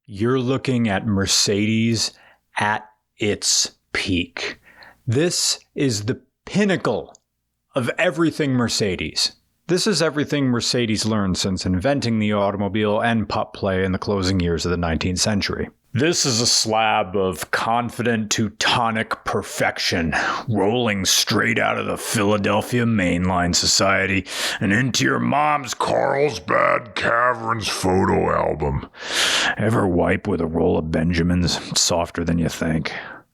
You're looking at Mercedes at its peak. This is the pinnacle of everything Mercedes. This is everything Mercedes learned since inventing the automobile and pup play in the closing years of the 19th century. This is a slab of confident Teutonic perfection, rolling straight out of the Philadelphia Mainline Society and into your mom's Carlsbad Caverns photo album. Ever wipe with a roll of Benjamins? Softer than you think.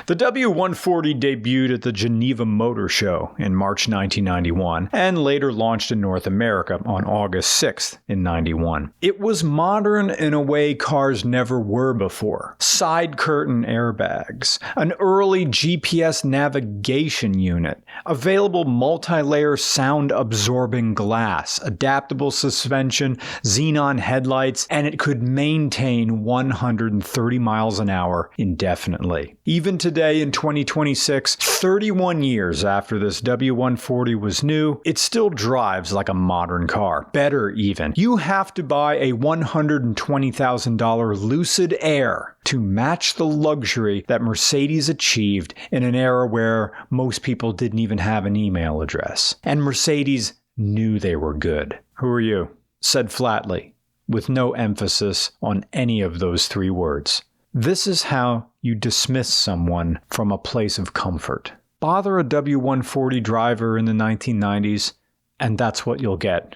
The W140 debuted at the Geneva Motor Show in March 1991 and later launched in North America on August 6th in 91. It was modern in a way cars never were before. Side curtain airbags, an early GPS navigation unit, available multi-layer sound absorbing glass, adaptable suspension, xenon headlights, and it could maintain 130 miles an hour indefinitely. Even today in 2026, 31 years after this W140 was new, it still drives like a modern car. Better even. You have to buy a $120,000 Lucid Air to match the luxury that Mercedes achieved in an era where most people didn't even have an email address. And Mercedes knew they were good. Who are you? Said flatly, with no emphasis on any of those three words. This is how you dismiss someone from a place of comfort. Bother a W140 driver in the 1990s, and that's what you'll get.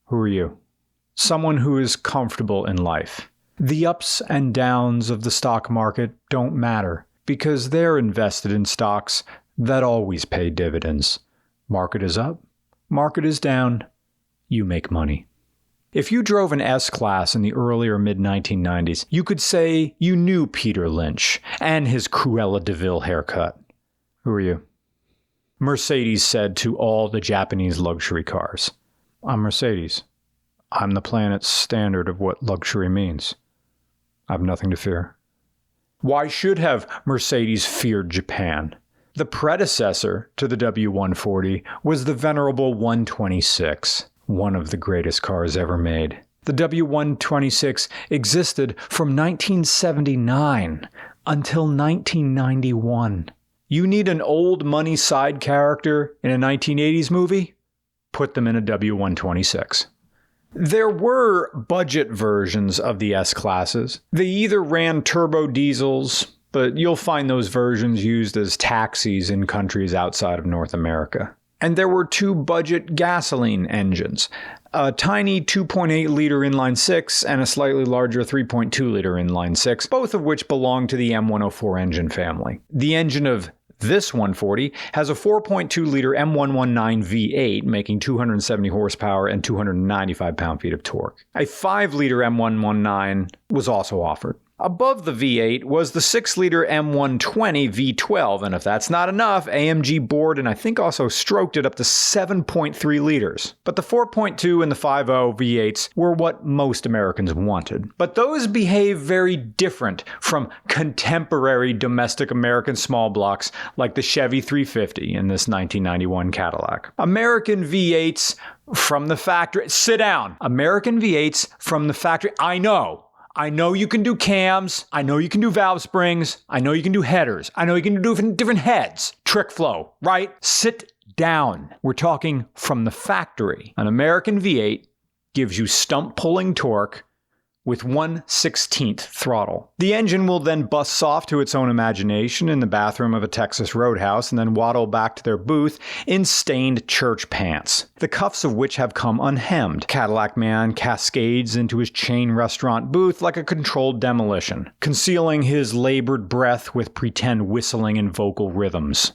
Who are you? Someone who is comfortable in life. The ups and downs of the stock market don't matter, because they're invested in stocks that always pay dividends. Market is up, market is down, you make money. If you drove an S-Class in the early or mid-1990s, you could say you knew Peter Lynch and his Cruella de Vil haircut. Who are you? Mercedes said to all the Japanese luxury cars, I'm Mercedes. I'm the planet's standard of what luxury means. I have nothing to fear. Why should have Mercedes feared Japan? The predecessor to the W140 was the venerable 126. One of the greatest cars ever made. The W126 existed from 1979 until 1991. You need an old money side character in a 1980s movie? Put them in a W126. There were budget versions of the S-Classes. They either ran turbo diesels, but you'll find those versions used as taxis in countries outside of North America. And there were two budget gasoline engines, a tiny 2.8-liter inline-six and a slightly larger 3.2-liter inline-six, both of which belong to the M104 engine family. The engine of this 140 has a 4.2-liter M119 V8, making 270 horsepower and 295 pound-feet of torque. A 5-liter M119 was also offered. Above the V8 was the 6-liter M120 V12, and if that's not enough, AMG bored and I think also stroked it up to 7.3 liters. But the 4.2 and the 5.0 V8s were what most Americans wanted. But those behave very different from contemporary domestic American small blocks like the Chevy 350 in this 1991 Cadillac. American V8s from the factory, sit down. American V8s from the factory, I know you can do cams. I know you can do valve springs. I know you can do headers. I know you can do different heads. Trick flow, right? Sit down. We're talking from the factory. An American V8 gives you stump pulling torque with 1/16 throttle. The engine will then bust off to its own imagination in the bathroom of a Texas roadhouse and then waddle back to their booth in stained church pants, the cuffs of which have come unhemmed. Cadillac man cascades into his chain restaurant booth like a controlled demolition, concealing his labored breath with pretend whistling and vocal rhythms.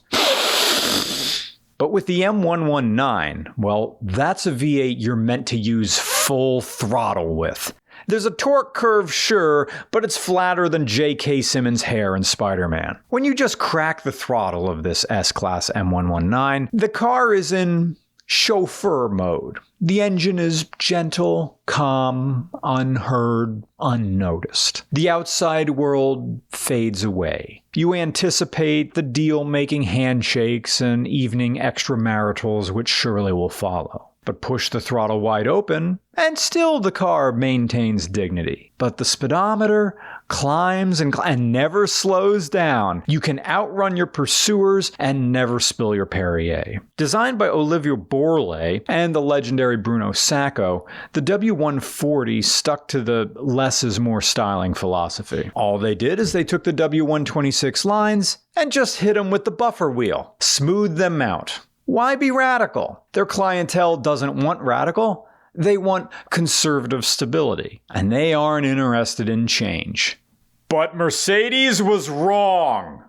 But with the M119, well, that's a V8 you're meant to use full throttle with. There's a torque curve, sure, but it's flatter than J.K. Simmons' hair in Spider-Man. When you just crack the throttle of this S-Class M119, the car is in chauffeur mode. The engine is gentle, calm, unheard, unnoticed. The outside world fades away. You anticipate the deal-making handshakes and evening extramaritals which surely will follow. but push the throttle wide open, and still the car maintains dignity. But the speedometer climbs and never slows down. You can outrun your pursuers and never spill your Perrier. Designed by Olivier Bourlet and the legendary Bruno Sacco, the W140 stuck to the less is more styling philosophy. All they did is they took the W126 lines and just hit them with the buffer wheel, smoothed them out. Why be radical? Their clientele doesn't want radical. They want conservative stability, and they aren't interested in change. But Mercedes was wrong.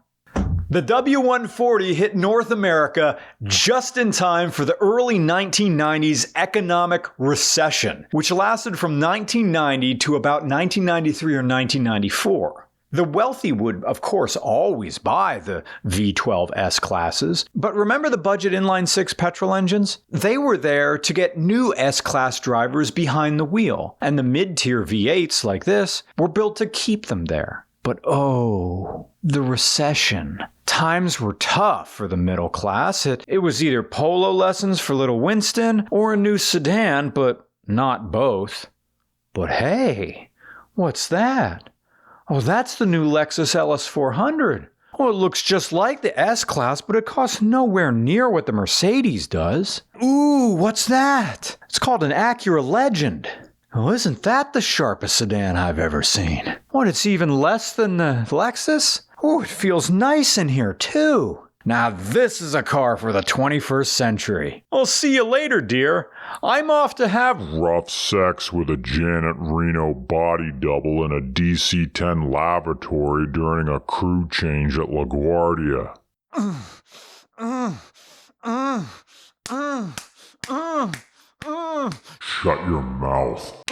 The W140 hit North America just in time for the early 1990s economic recession, which lasted from 1990 to about 1993 or 1994. The wealthy would, of course, always buy the V12 S-classes, but remember the budget inline-six petrol engines? They were there to get new S-class drivers behind the wheel, and the mid-tier V8s like this were built to keep them there. But oh, the recession. Times were tough for the middle class. It was either polo lessons for little Winston or a new sedan, but not both. But hey, what's that? Oh, that's the new Lexus LS400. Oh, it looks just like the S-Class, but it costs nowhere near what the Mercedes does. Ooh, what's that? It's called an Acura Legend. Oh, isn't that the sharpest sedan I've ever seen? What, it's even less than the Lexus? Oh, it feels nice in here, too. Now this is a car for the 21st century. I'll see you later, dear. I'm off to have rough sex with a Janet Reno body double in a DC-10 lavatory during a crew change at LaGuardia. Shut your mouth.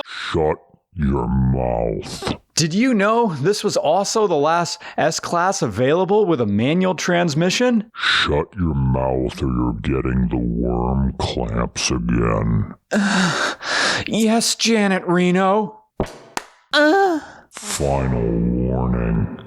Shut your mouth. Did you know this was also the last S-Class available with a manual transmission? Shut your mouth or you're getting the worm clamps again. Yes, Janet Reno. Final warning.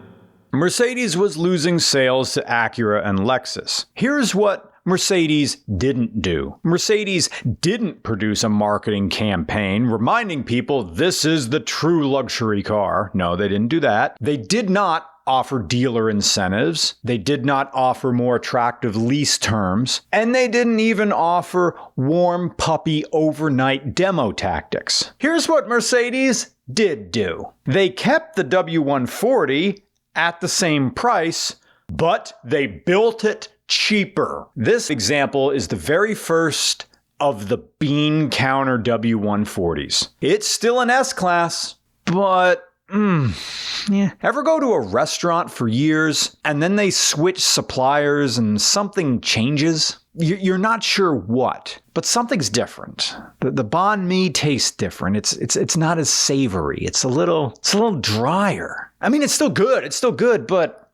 Mercedes was losing sales to Acura and Lexus. Here's what Mercedes didn't do. Mercedes didn't produce a marketing campaign reminding people this is the true luxury car. No, they didn't do that. They did not offer dealer incentives. They did not offer more attractive lease terms. And they didn't even offer warm puppy overnight demo tactics. Here's what Mercedes did do. They kept the W140 at the same price, but they built it cheaper. This example is the very first of the bean counter W140s. It's still an S-Class, but Ever go to a restaurant for years and then they switch suppliers and something changes? You're not sure what, but something's different. The banh mi tastes different. It's not as savory. It's a little drier. I mean, it's still good, but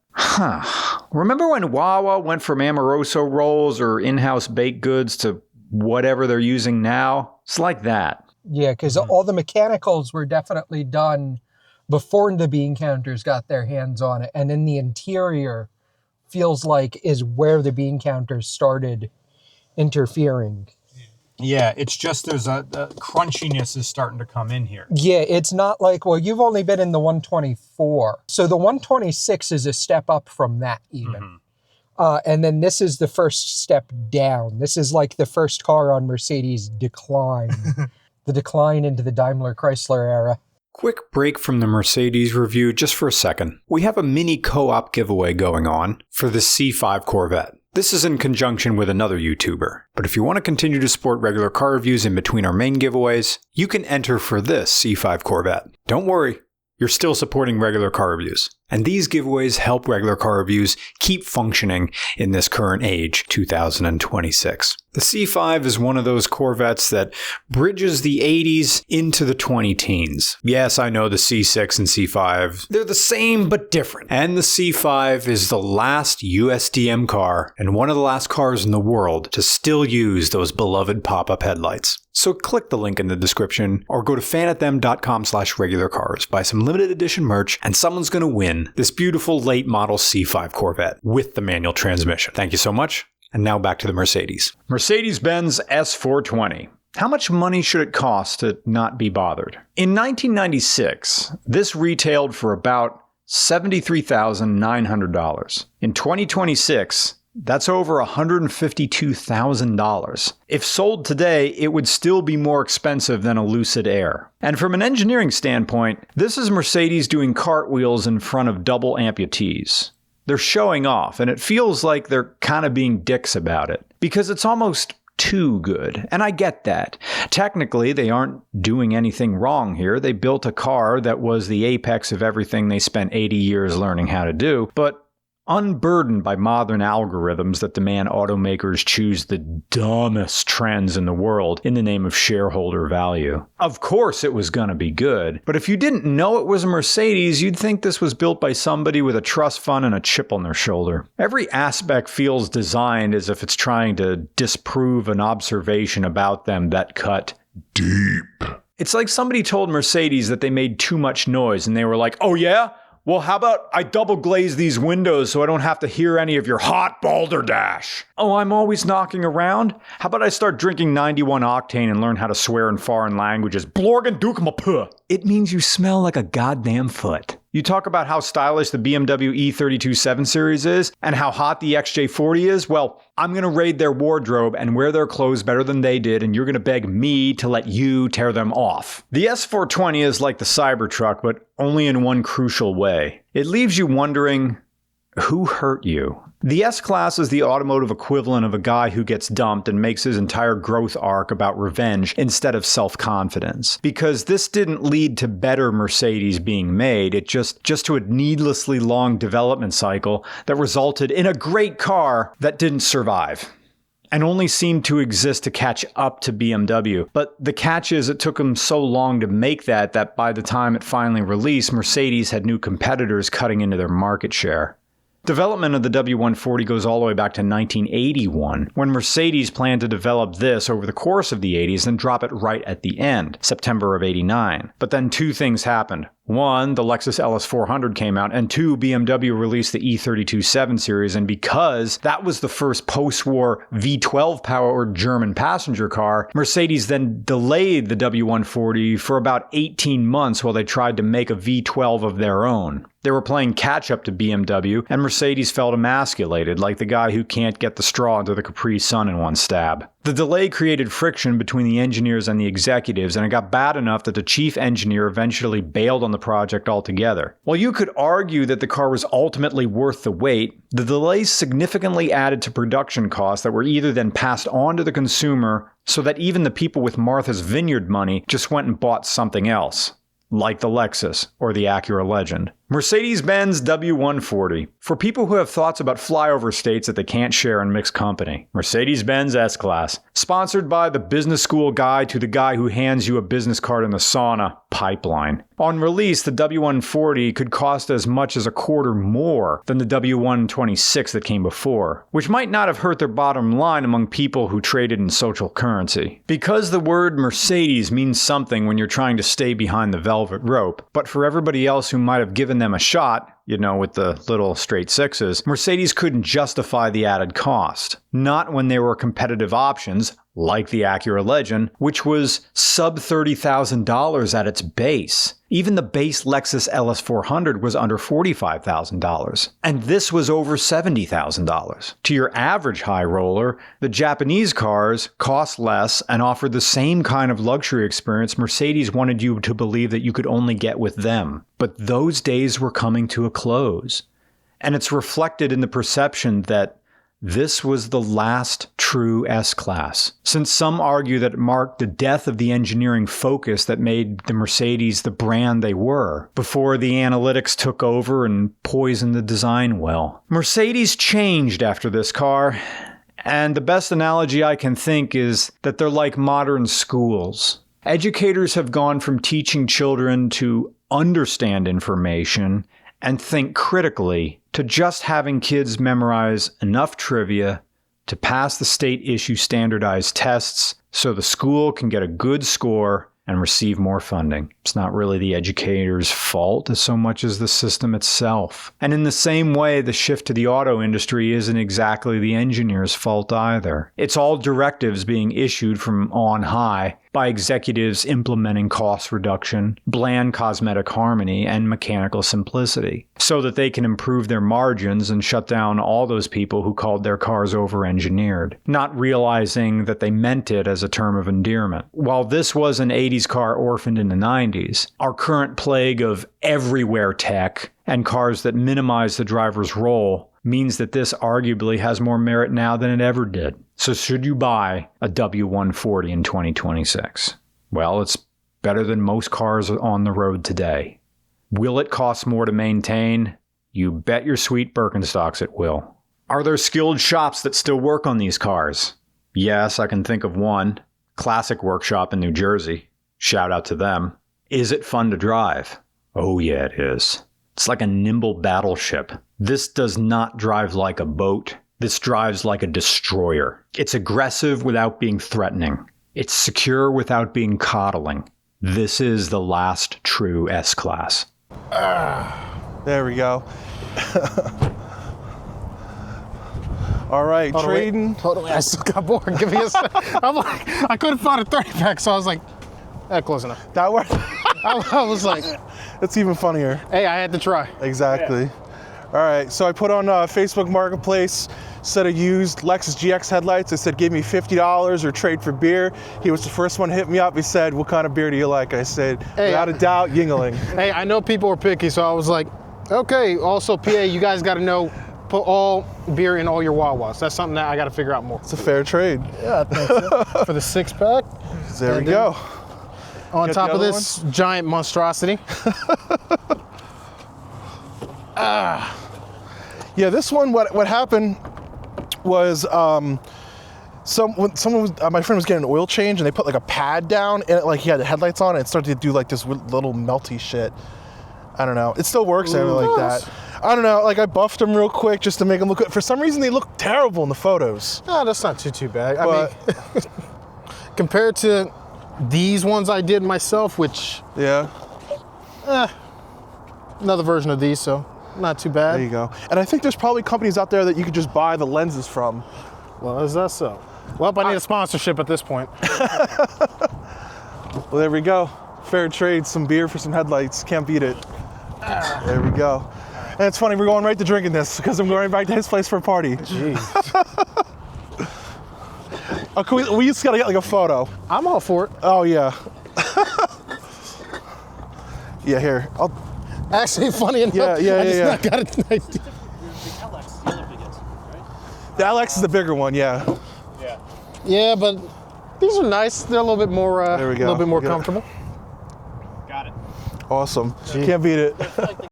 remember when Wawa went from Amoroso rolls or in-house baked goods to whatever they're using now? It's like that. Yeah, because all the mechanicals were definitely done before the bean counters got their hands on it. And then the interior feels like is where the bean counters started interfering. Yeah, it's just there's a crunchiness is starting to come in here. Yeah, it's not like, well, you've only been in the 124. So the 126 is a step up from that even. Mm-hmm. And then this is the first step down. This is like the first car on Mercedes' decline. The decline into the Daimler Chrysler era. Quick break from the Mercedes review just for a second. We have a mini co-op giveaway going on for the C5 Corvette. This is in conjunction with another YouTuber. But if you want to continue to support regular car reviews in between our main giveaways, you can enter for this C5 Corvette. Don't worry, you're still supporting regular car reviews. And these giveaways help regular car reviews keep functioning in this current age, 2026. The C5 is one of those Corvettes that bridges the 80s into the 20 teens. Yes, I know the C6 and C5, they're the same but different. And the C5 is the last USDM car and one of the last cars in the world to still use those beloved pop-up headlights. So click the link in the description or go to fanathem.com/regularcars, buy some limited edition merch, and someone's going to win this beautiful late model C5 Corvette with the manual transmission. Thank you so much, And now back to the Mercedes. Mercedes-Benz S420. How much money should it cost to not be bothered? In 1996, this retailed for about $73,900. In 2026, that's over $152,000. If sold today, it would still be more expensive than a Lucid Air. And from an engineering standpoint, this is Mercedes doing cartwheels in front of double amputees. They're showing off, and it feels like they're kind of being dicks about it, because it's almost too good. And I get that. Technically, they aren't doing anything wrong here. They built a car that was the apex of everything they spent 80 years learning how to do, but unburdened by modern algorithms that demand automakers choose the dumbest trends in the world in the name of shareholder value. Of course it was going to be good, but if you didn't know it was a Mercedes, you'd think this was built by somebody with a trust fund and a chip on their shoulder. Every aspect feels designed as if it's trying to disprove an observation about them that cut deep. It's like somebody told Mercedes that they made too much noise and they were like, "Oh yeah? Well, how about I double glaze these windows so I don't have to hear any of your hot balderdash? Oh, I'm always knocking around? How about I start drinking 91 octane and learn how to swear in foreign languages? Blorgen duk ma puh. It means you smell like a goddamn foot. You talk about how stylish the BMW E32 7 Series is and how hot the XJ40 is? Well, I'm going to raid their wardrobe and wear their clothes better than they did, and you're going to beg me to let you tear them off. The S420 is like the Cybertruck, but only in one crucial way. It leaves you wondering, who hurt you? The S-Class is the automotive equivalent of a guy who gets dumped and makes his entire growth arc about revenge instead of self-confidence. Because this didn't lead to better Mercedes being made, it just to a needlessly long development cycle that resulted in a great car that didn't survive and only seemed to exist to catch up to BMW. But the catch is it took them so long to make that by the time it finally released, Mercedes had new competitors cutting into their market share. Development of the W140 goes all the way back to 1981, when Mercedes planned to develop this over the course of the 80s and drop it right at the end, September of 89. But then two things happened. One, the Lexus LS400 came out, and two, BMW released the E32 7 Series, and because that was the first post-war V12-powered German passenger car, Mercedes then delayed the W140 for about 18 months while they tried to make a V12 of their own. They were playing catch-up to BMW, and Mercedes felt emasculated, like the guy who can't get the straw into the Capri Sun in one stab. The delay created friction between the engineers and the executives, and it got bad enough that the chief engineer eventually bailed on the project altogether. While you could argue that the car was ultimately worth the wait, the delays significantly added to production costs that were either then passed on to the consumer so that even the people with Martha's Vineyard money just went and bought something else, like the Lexus or the Acura Legend. Mercedes-Benz W140. For people who have thoughts about flyover states that they can't share in mixed company. Mercedes-Benz S-Class. Sponsored by the business school guy to the guy who hands you a business card in the sauna pipeline. On release, the W140 could cost as much as a quarter more than the W126 that came before, which might not have hurt their bottom line among people who traded in social currency. Because the word Mercedes means something when you're trying to stay behind the velvet rope, but for everybody else who might have given them a shot, with the little straight sixes, Mercedes couldn't justify the added cost. Not when there were competitive options, like the Acura Legend, which was sub $30,000 at its base. Even the base Lexus LS400 was under $45,000. And this was over $70,000. To your average high roller, the Japanese cars cost less and offered the same kind of luxury experience Mercedes wanted you to believe that you could only get with them. But those days were coming to a close. And it's reflected in the perception that this was the last true S-Class, since some argue that it marked the death of the engineering focus that made the Mercedes the brand they were, before the analytics took over and poisoned the design well. Mercedes changed after this car, and the best analogy I can think is that they're like modern schools. Educators have gone from teaching children to understand information and think critically to just having kids memorize enough trivia to pass the state-issue standardized tests so the school can get a good score and receive more funding. It's not really the educator's fault as so much as the system itself. And in the same way, the shift to the auto industry isn't exactly the engineer's fault either. It's all directives being issued from on high by executives implementing cost reduction, bland cosmetic harmony, and mechanical simplicity, so that they can improve their margins and shut down all those people who called their cars over-engineered, not realizing that they meant it as a term of endearment. While this was an 80s car orphaned in the 90s, our current plague of everywhere tech and cars that minimize the driver's role means that this arguably has more merit now than it ever did. So should you buy a W140 in 2026? Well, it's better than most cars on the road today. Will it cost more to maintain? You bet your sweet Birkenstocks it will. Are there skilled shops that still work on these cars? Yes, I can think of one. Classic Workshop in New Jersey. Shout out to them. Is it fun to drive? Oh yeah, it is. It's like a nimble battleship. This does not drive like a boat. This drives like a destroyer. It's aggressive without being threatening. It's secure without being coddling. This is the last true S-Class. There we go. All right, trading. Totally. I still got bored. Give me a sec. I'm like, I couldn't find a 30 pack, so I was like, close enough. That worked. I was like, It's even funnier. hey, I had to try. Exactly. Yeah. All right, so I put on Facebook Marketplace, set of used Lexus GX headlights. I said, give me $50 or trade for beer. He was the first one to hit me up. He said, what kind of beer do you like? I said, hey, without a doubt, Yingling. Hey, I know people are picky, so I was like, okay, also PA, you guys got to know, put all beer in all your Wawas. That's something that I got to figure out more. It's a fair trade. Yeah, I think so. For the 6-pack. There we go. On top of this giant monstrosity. Yeah, this one, what happened was my friend was getting an oil change and they put like a pad down and it, like he had the headlights on and it started to do like this little melty shit. I don't know. It still works and everything like that. I don't know. Like I buffed them real quick just to make them look good. For some reason, they look terrible in the photos. No, that's not too bad. I mean, compared to these ones I did myself, which yeah, another version of these, so not too bad. There you go. And I think there's probably companies out there that you could just buy the lenses from. Well, is that so? Well, I need a sponsorship at this point. Well, there we go. Fair trade, some beer for some headlights. Can't beat it. There we go. And it's funny, we're going right to drinking this because I'm going back to his place for a party. Jeez. Oh, we just gotta get like a photo. I'm all for it. Oh yeah. Yeah, here. Actually, funny enough, I just not got it. The LX is the bigger one, yeah. Yeah, but these are nice. They're a little bit more, there we go. a little bit more comfortable. Got it. Awesome. Can't beat it.